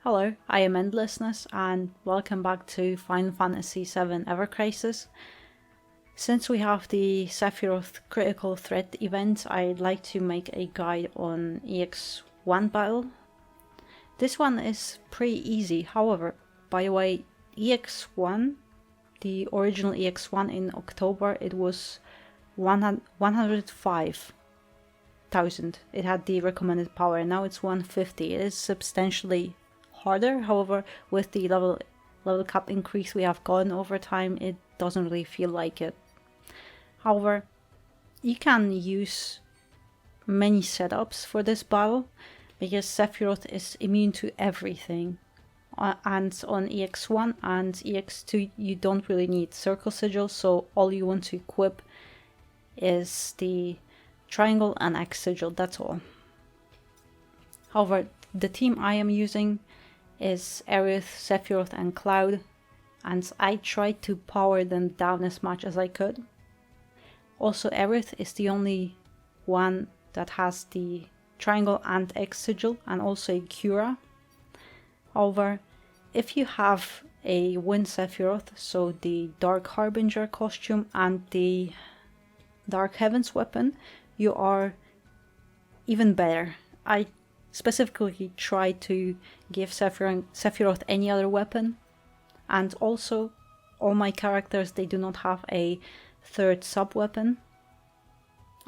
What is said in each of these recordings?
Hello, I am Endlessness and welcome back to Final Fantasy VII Ever Crisis. Since we have the Sephiroth Critical Threat event, I'd like to make a guide on EX1 battle. This one is pretty easy, however, by the way, EX1, the original EX1 in October, it was 105,000. It had the recommended power, now it's 150. It is substantially harder. However, with the level cap increase we have gotten over time, it doesn't really feel like it. However, you can use many setups for this battle because Sephiroth is immune to everything. And on EX1 and EX2 you don't really need circle sigils, so all you want to equip is the triangle and X sigil, that's all. However, the team I am using is Aerith, Sephiroth and Cloud, and I tried to power them down as much as I could. Also, Aerith is the only one that has the triangle and X sigil and also a Cura. However, if you have a Wind Sephiroth, so the Dark Harbinger costume and the Dark Heavens weapon, you are even better. I specifically try to give Sephiroth any other weapon, and also all my characters, they do not have a third sub-weapon.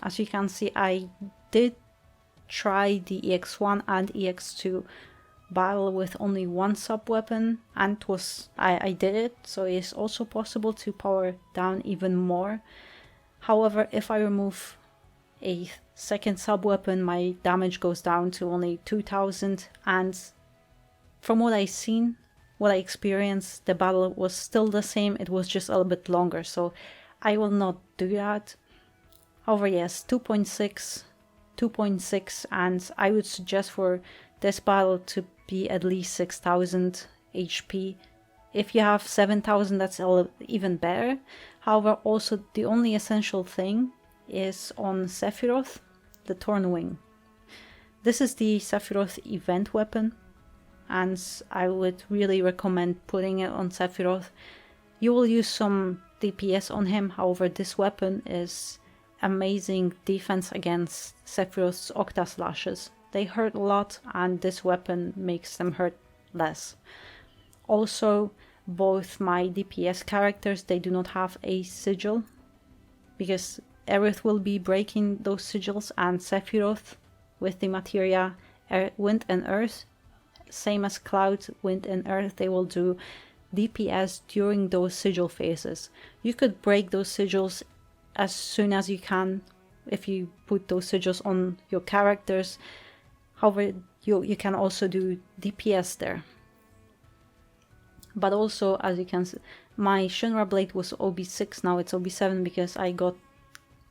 As you can see, I did try the EX1 and EX2 battle with only one sub-weapon, and I did it, so it is also possible to power down even more. However, if I remove a second sub-weapon, my damage goes down to only 2000, and from what I seen, what I experienced, the battle was still the same, it was just a little bit longer, so I will not do that. However, yes, 2.6, and I would suggest for this battle to be at least 6000 HP. If you have 7000, that's even better. However, also the only essential thing is on Sephiroth, the Torn Wing. This is the Sephiroth event weapon, and I would really recommend putting it on Sephiroth. You will use some DPS on him, however this weapon is amazing defense against Sephiroth's Octa Slashes. They hurt a lot and this weapon makes them hurt less. Also, both my DPS characters, they do not have a sigil, because Aerith will be breaking those sigils, and Sephiroth with the materia Wind and Earth, same as Cloud, Wind and Earth, they will do DPS during those sigil phases. You could break those sigils as soon as you can if you put those sigils on your characters. However, you can also do DPS there. But also, as you can see, my Shinra Blade was OB6, now it's OB7 because I got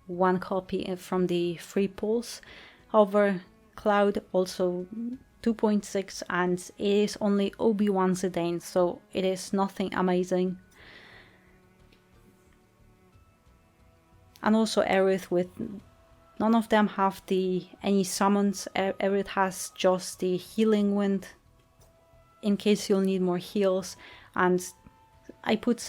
one copy from the free pulls. However, Cloud also 2.6, and it is only OB1 Zidane, so it is nothing amazing. And also Aerith, with none of them have any summons. Aerith has just the healing wind in case you'll need more heals, and I put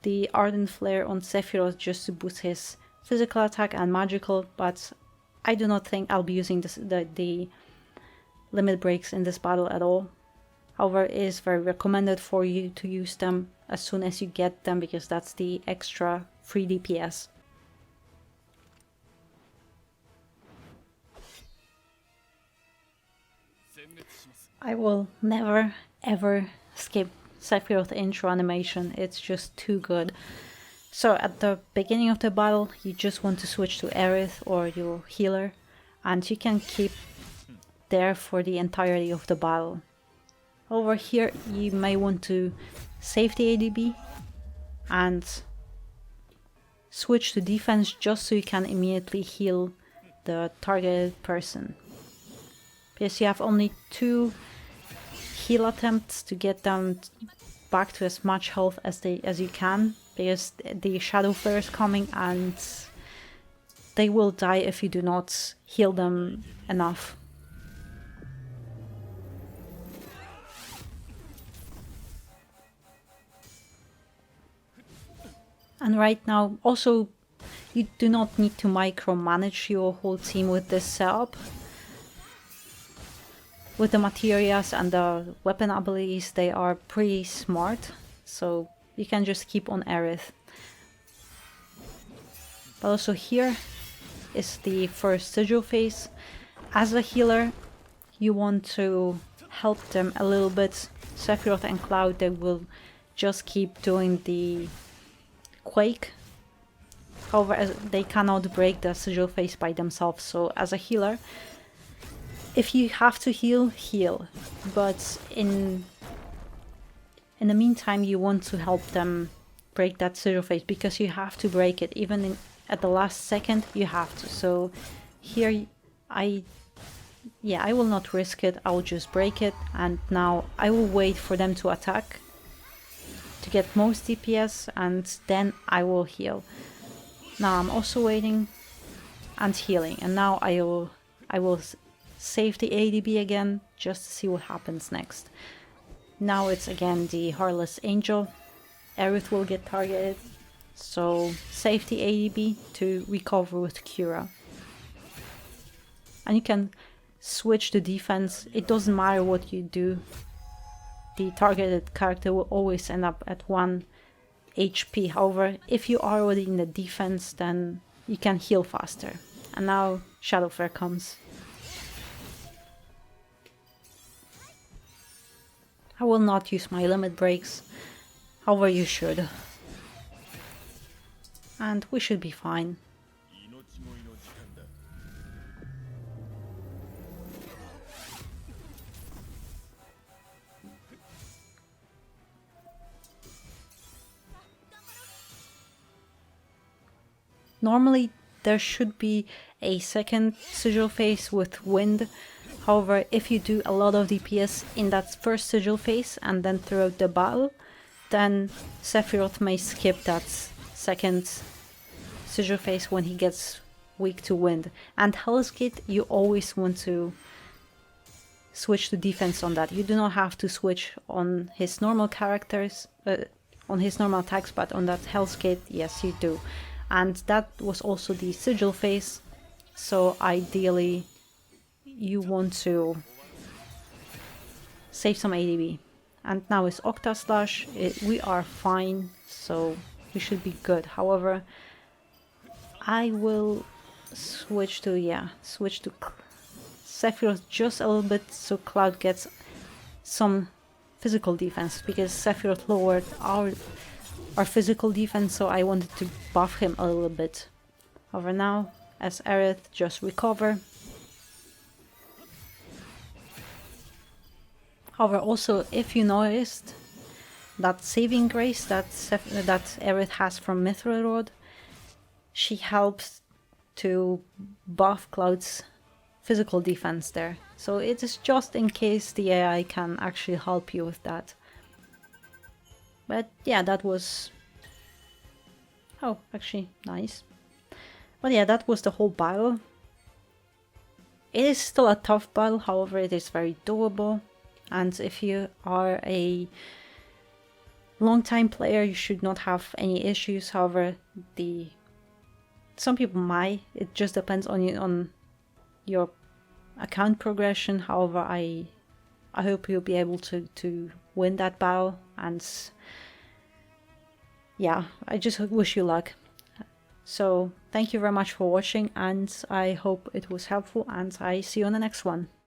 the Ardent Flare on Sephiroth just to boost his physical attack and magical, but I do not think I'll be using the limit breaks in this battle at all. However, it is very recommended for you to use them as soon as you get them, because that's the extra free DPS. I will never ever skip Sephiroth intro animation, it's just too good. So at the beginning of the battle, you just want to switch to Aerith or your healer, and you can keep there for the entirety of the battle. Over here, you may want to save the ADB and switch to defense just so you can immediately heal the targeted person. Because you have only 2 heal attempts to get them back to as much health as you can, because the Shadow Flare is coming and they will die if you do not heal them enough. And right now, also, you do not need to micromanage your whole team with this setup. With the materials and the weapon abilities, they are pretty smart, so you can just keep on Aerith. But also here is the first sigil phase. As a healer, you want to help them a little bit. Sephiroth and Cloud, they will just keep doing the Quake. However, they cannot break the sigil phase by themselves, so as a healer, if you have to heal, heal. But in the meantime, you want to help them break that sigil phase, because you have to break it. Even at the last second, you have to. So here, I will not risk it. I will just break it. And now I will wait for them to attack to get most DPS, and then I will heal. Now I'm also waiting and healing. And now I will save the ADB again, just to see what happens next. Now it's again the Heartless Angel. Aerith will get targeted, so save the ADB to recover with Cura. And you can switch to defense. It doesn't matter what you do. The targeted character will always end up at 1 HP. However, if you are already in the defense, then you can heal faster. And now Shadowflare comes. I will not use my limit breaks, however you should. And we should be fine. Normally there should be a second sigil phase with wind. However, if you do a lot of DPS in that first sigil phase and then throughout the battle, then Sephiroth may skip that second sigil phase when he gets weak to wind. And Hell's Gate, you always want to switch to defense on that. You do not have to switch on his normal characters, on his normal attacks, but on that Hell's Gate, yes you do. And that was also the sigil phase, so ideally you want to save some ADB. And now it's Octa Slash. We are fine, so we should be good. However, I will switch to Sephiroth just a little bit, so Cloud gets some physical defense, because Sephiroth lowered our physical defense, so I wanted to buff him a little bit. However, now as Aerith, just recover. However, also, if you noticed, that saving grace that Aerith has from Mithril Rod, she helps to buff Cloud's physical defense there. So it is just in case the AI can actually help you with that. But yeah, that was... oh, actually, nice. But yeah, that was the whole battle. It is still a tough battle, however, it is very doable. And if you are a long-time player, you should not have any issues. However, some people might. It just depends on your account progression. However, I hope you'll be able to win that battle. And yeah, I just wish you luck. So thank you very much for watching, and I hope it was helpful, and I see you on the next one.